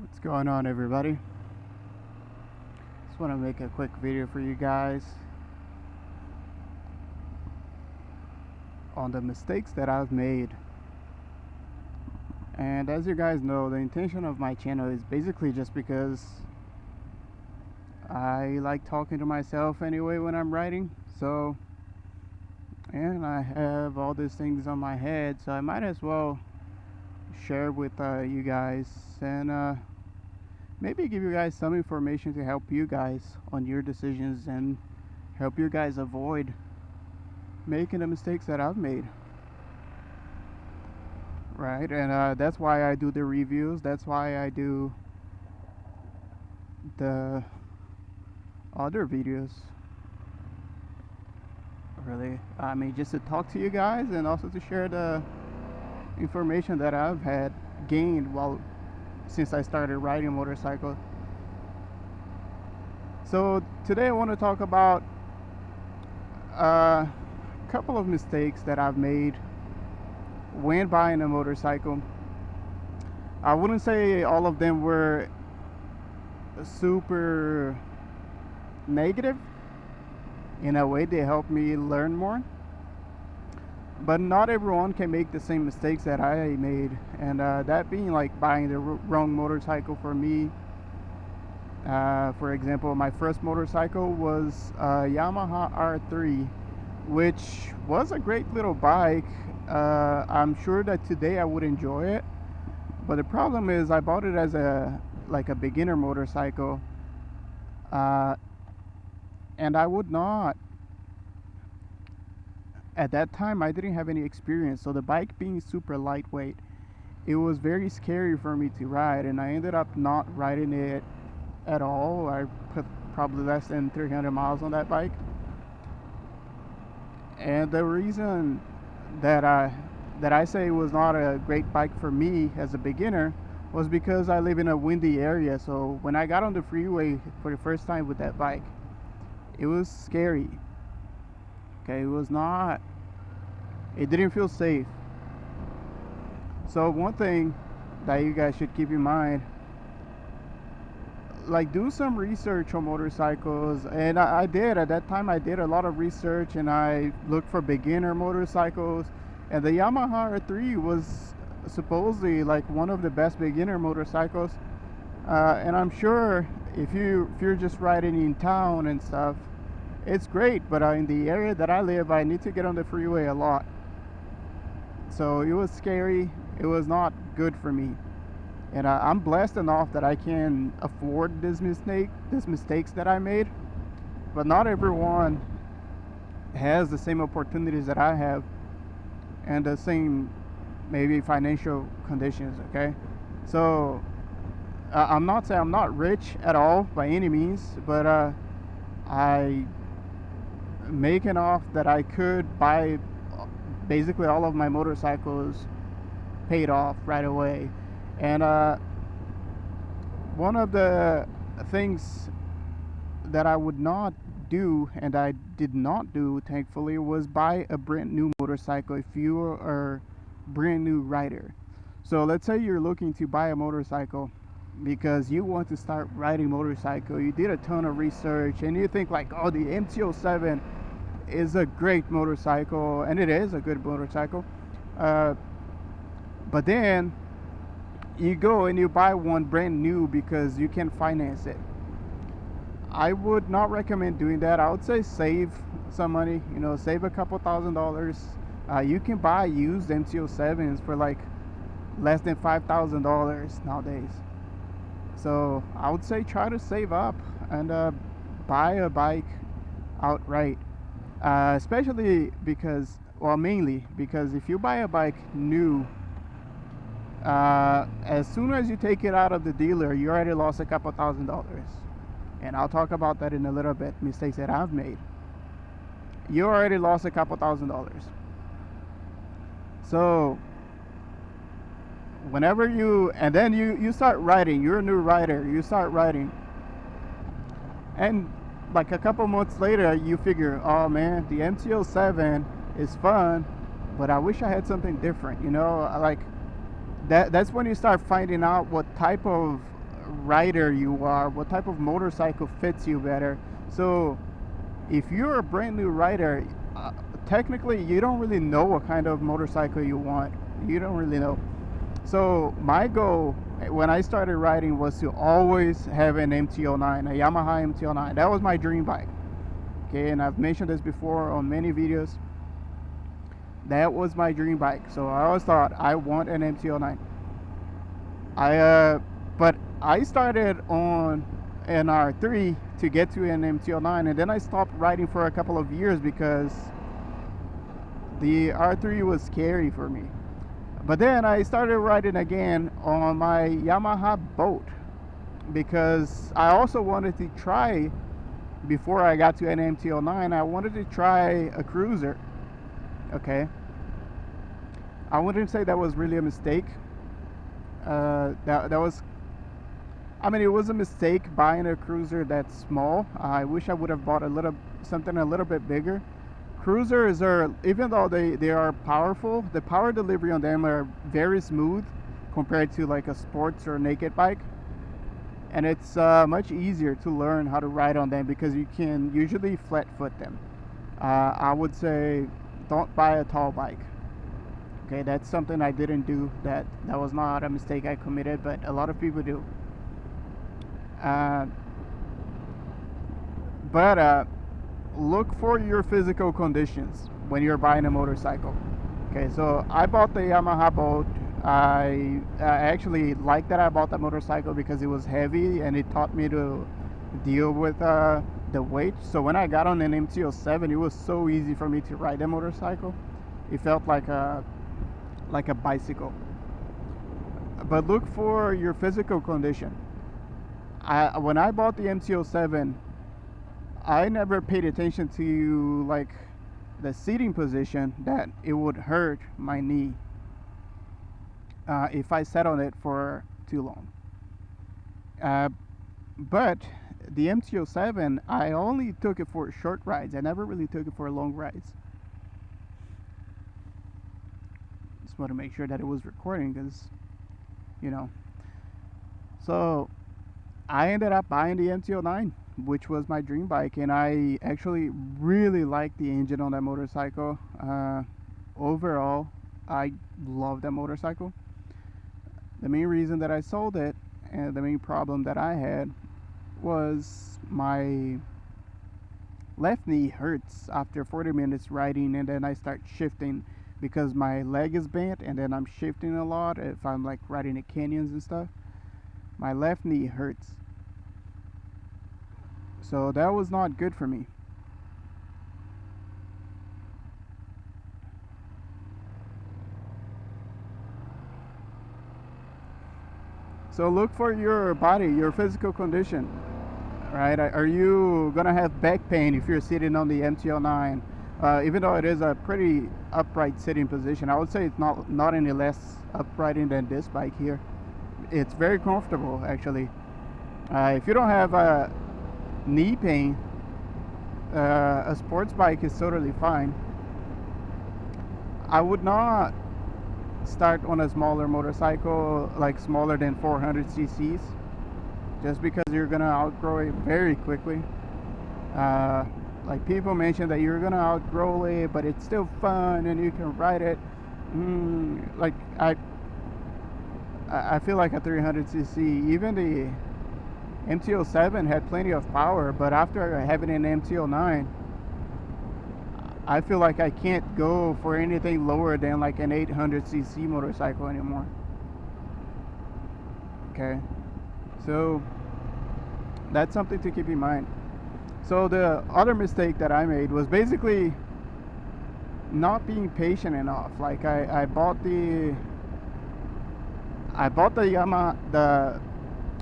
What's going on, everybody? Just want to make a quick video for you guys on the mistakes that I've made. And as you guys know, the intention of my channel is basically just because I like talking to myself anyway when I'm writing. So, and I have all these things on my head, so I might as well share with you guys and maybe give you guys some information to help you guys on your decisions and help you guys avoid making the mistakes that I've made. Right, and that's why I do the reviews. That's why I do the other videos. Really, I mean, just to talk to you guys and also to share the information that I've had gained since I started riding motorcycle. So today I want to talk about a couple of mistakes that I've made when buying a motorcycle. I wouldn't say all of them were super negative. In a way, they helped me learn more, but not everyone can make the same mistakes that I made, and that being like buying the wrong motorcycle for me. For example, my first motorcycle was a Yamaha R3, which was a great little bike. I'm sure that today I would enjoy it, but the problem is I bought it as a beginner motorcycle, and I would not. At that time, I didn't have any experience, so the bike being super lightweight, it was very scary for me to ride, and I ended up not riding it at all. I put probably less than 300 miles on that bike. And the reason that I say it was not a great bike for me as a beginner was because I live in a windy area. So when I got on the freeway for the first time with that bike, it was scary. Okay, it didn't feel safe. So one thing that you guys should keep in mind, like, do some research on motorcycles. And I did. At that time, I did a lot of research, and I looked for beginner motorcycles, and the Yamaha R3 was supposedly like one of the best beginner motorcycles. And I'm sure if you're just riding in town and stuff, it's great, but in the area that I live, I need to get on the freeway a lot. So it was scary. It was not good for me. And I'm blessed enough that I can afford these mistakes that I made. But not everyone has the same opportunities that I have and the same maybe financial conditions, okay? So I'm not saying I'm not rich at all by any means, but I make enough that I could buy basically all of my motorcycles paid off right away. And one of the things that I would not do, and I did not do thankfully, was buy a brand new motorcycle if you are a brand new rider. So let's say you're looking to buy a motorcycle because you want to start riding motorcycle. You did a ton of research and you think like, oh, the MT-07 is a great motorcycle, and it is a good motorcycle, but then you go and you buy one brand new because you can finance it. I would not recommend doing that. I would say save some money, save a couple $1,000s. You can buy used MT-07s for like less than $5,000 nowadays. So I would say try to save up and buy a bike outright. Especially because, well, mainly because if you buy a bike new, as soon as you take it out of the dealer, you already lost a couple $1,000s. And I'll talk about that in a little bit, mistakes that I've made. You already lost a couple $1,000s. So whenever and then you start riding, you're a new rider, you start riding, and like a couple months later you figure, oh man, the MT-07 is fun, but I wish I had something different, like that's when you start finding out what type of rider you are, what type of motorcycle fits you better. So if you're a brand new rider, technically you don't really know what kind of motorcycle you want. You don't really know. So my goal when I started riding was to always have an MT-09, a Yamaha MT-09. That was my dream bike. Okay, and I've mentioned this before on many videos. That was my dream bike. So I always thought I want an MT-09. But I started on an R3 to get to an MT-09, and then I stopped riding for a couple of years because the R3 was scary for me. But then I started riding again on my Yamaha boat because I also wanted to try, before I got to an MT-09, I wanted to try a cruiser. Okay, I wouldn't say that was really a mistake. That was, I mean, it was a mistake buying a cruiser that small. I wish I would have bought something a little bit bigger. Cruisers are, even though they are powerful, the power delivery on them are very smooth compared to like a sports or naked bike. And it's much easier to learn how to ride on them because you can usually flat foot them. I would say don't buy a tall bike. Okay, that's something I didn't do. That was not a mistake I committed, but a lot of people do. But look for your physical conditions when you're buying a motorcycle. Okay, so I bought the Yamaha boat. I actually like that I bought that motorcycle because it was heavy and it taught me to deal with the weight. So when I got on an MT-07, it was so easy for me to ride that motorcycle. It felt like a bicycle. But look for your physical condition. When I bought the MT-07, I never paid attention to like the seating position, that it would hurt my knee if I sat on it for too long. But the MT-07, I only took it for short rides. I never really took it for long rides. Just want to make sure that it was recording because, you know. So I ended up buying the MT-09, which was my dream bike, and I actually really liked the engine on that motorcycle. Overall, I love that motorcycle. The main reason that I sold it, and the main problem that I had, was my left knee hurts after 40 minutes riding, and then I start shifting because my leg is bent, and then I'm shifting a lot if I'm like riding in canyons and stuff. My left knee hurts. So that was not good for me. So look for your body, your physical condition, right? Are you gonna have back pain if you're sitting on the MT-09? Even though it is a pretty upright sitting position, I would say it's not any less upright than this bike here. It's very comfortable, actually. If you don't have knee pain, a sports bike is totally fine. I would not start on a smaller motorcycle, like smaller than 400 cc's, just because you're gonna outgrow it very quickly. Like people mention that you're gonna outgrow it, but it's still fun and you can ride it. Like I feel like a 300 cc, even the MT-07 had plenty of power, but after having an MT-09, I feel like I can't go for anything lower than like an 800 cc motorcycle anymore. Okay, so that's something to keep in mind. So the other mistake that I made was basically not being patient enough. Like I bought the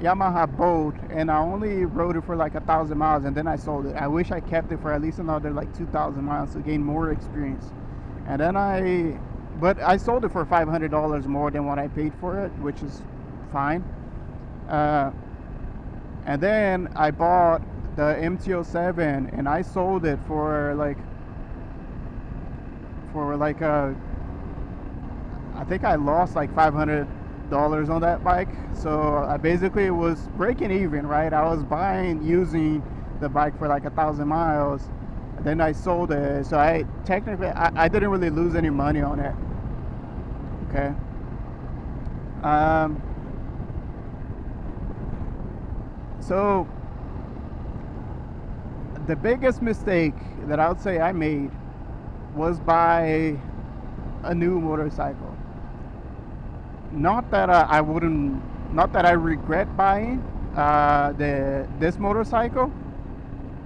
Yamaha boat, and I only rode it for like 1,000 miles, and then I sold it. I wish I kept it for at least another like 2,000 miles to gain more experience. And then but I sold it for $500 more than what I paid for it, which is fine. And then I bought the MT-07, and I sold it for like I think I lost like $500 on that bike. So I basically was breaking even, right? I was using the bike for like 1,000 miles. Then I sold it, so I technically I didn't really lose any money on it. Okay. So the biggest mistake that I would say I made was buy a new motorcycle. Not that not that I regret buying this motorcycle.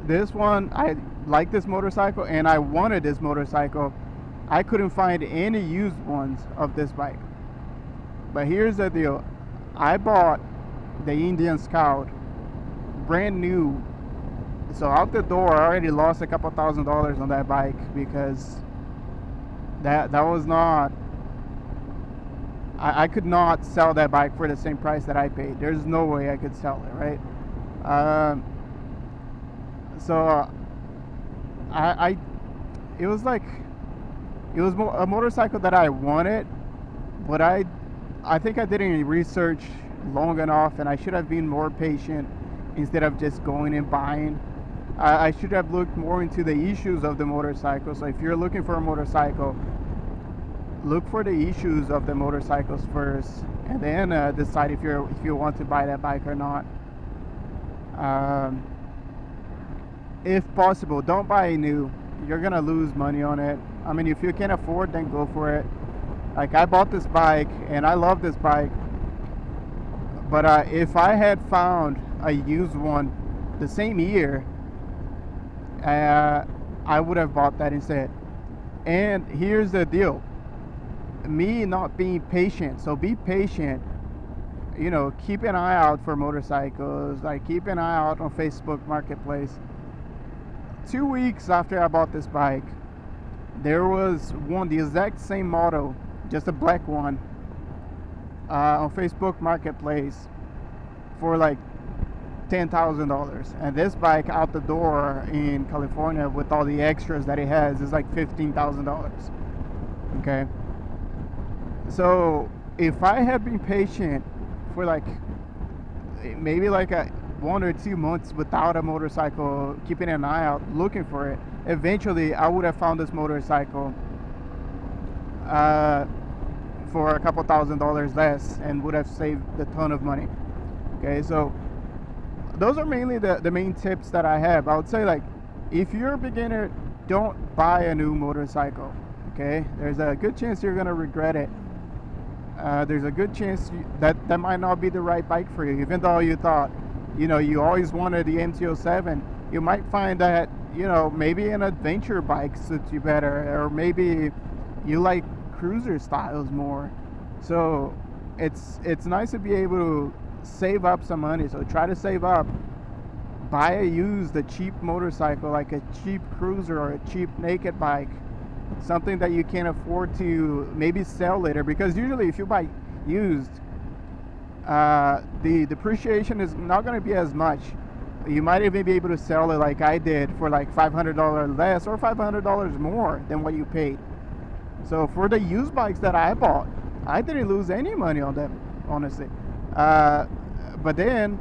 This one, I like this motorcycle and I wanted this motorcycle. I couldn't find any used ones of this bike. But here's the deal. I bought the Indian Scout brand new. So out the door, I already lost a couple $1,000s on that bike because that was not, I could not sell that bike for the same price that I paid. There's no way I could sell it, right? So it was like, it was a motorcycle that I wanted, but I think I didn't research long enough, and I should have been more patient instead of just going and buying. I should have looked more into the issues of the motorcycle. So if you're looking for a motorcycle, look for the issues of the motorcycles first, and then decide if you want to buy that bike or not. If possible, don't buy a new. You're gonna lose money on it. I mean, if you can afford, then go for it. Like, I bought this bike and I love this bike, but if I had found a used one the same year, I would have bought that instead. And here's the deal, me not being patient. So be patient, you know, keep an eye out for motorcycles, like keep an eye out on Facebook Marketplace. 2 weeks after I bought this bike, there was one, the exact same model, just a black one, on Facebook Marketplace for like $10,000. And this bike out the door in California with all the extras that it has is like $15,000. Okay. So if I had been patient for like maybe like 1 or 2 months without a motorcycle, keeping an eye out, looking for it, eventually I would have found this motorcycle for a couple $1,000s less and would have saved a ton of money. Okay, so those are mainly the main tips that I have. I would say, like, if you're a beginner, don't buy a new motorcycle. Okay, there's a good chance you're gonna regret it. There's a good chance that might not be the right bike for you, even though you thought, you know, you always wanted the MT-07. You might find that, you know, maybe an adventure bike suits you better, or maybe you like cruiser styles more. So it's nice to be able to save up some money. So try to save up, buy a cheap motorcycle, like a cheap cruiser or a cheap naked bike, something that you can afford to maybe sell later, because usually if you buy used, the depreciation is not going to be as much. You might even be able to sell it like I did for like $500 less or $500 more than what you paid. So for the used bikes that I bought, I didn't lose any money on them, honestly. But then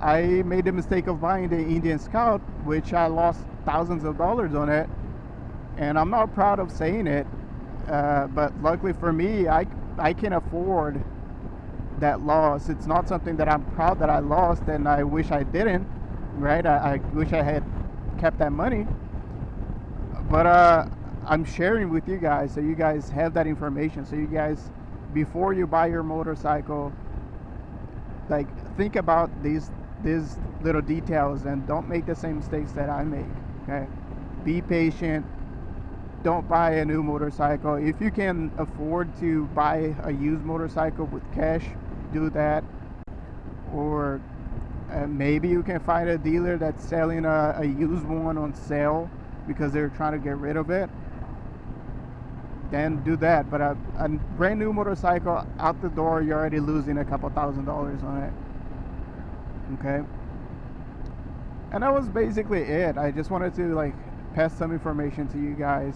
I made the mistake of buying the Indian Scout, which I lost thousands of dollars on it, and I'm not proud of saying it, but luckily for me, I can afford that loss. It's not something that I'm proud that I lost, and I wish I didn't, right? I wish I had kept that money, but I'm sharing with you guys so you guys have that information, so you guys, before you buy your motorcycle, like, think about these little details and don't make the same mistakes that I make. Okay, be patient. Don't buy a new motorcycle. If you can afford to buy a used motorcycle with cash, do that. Or maybe you can find a dealer that's selling a used one on sale because they're trying to get rid of it, then do that. But a brand new motorcycle out the door, you're already losing a couple $1,000s on it. Okay, and that was basically it. I just wanted to, like, pass some information to you guys.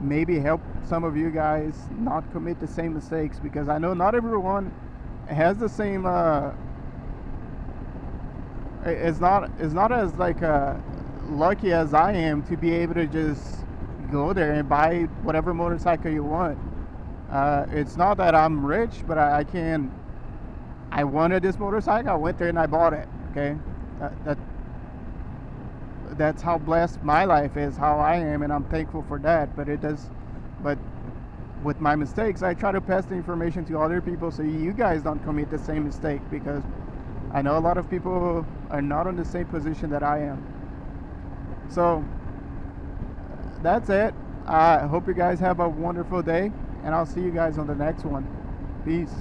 maybe help some of you guys not commit the same mistakes, because I know not everyone has the same it's not as like lucky as I am to be able to just go there and buy whatever motorcycle you want. It's not that I'm rich, but I wanted this motorcycle, I went there and I bought it. Okay, that's how blessed my life is, how I am, and I'm thankful for that. But with my mistakes, I try to pass the information to other people so you guys don't commit the same mistake, because I know a lot of people are not in the same position that I am. So that's it. I hope you guys have a wonderful day, and I'll see you guys on the next one. Peace.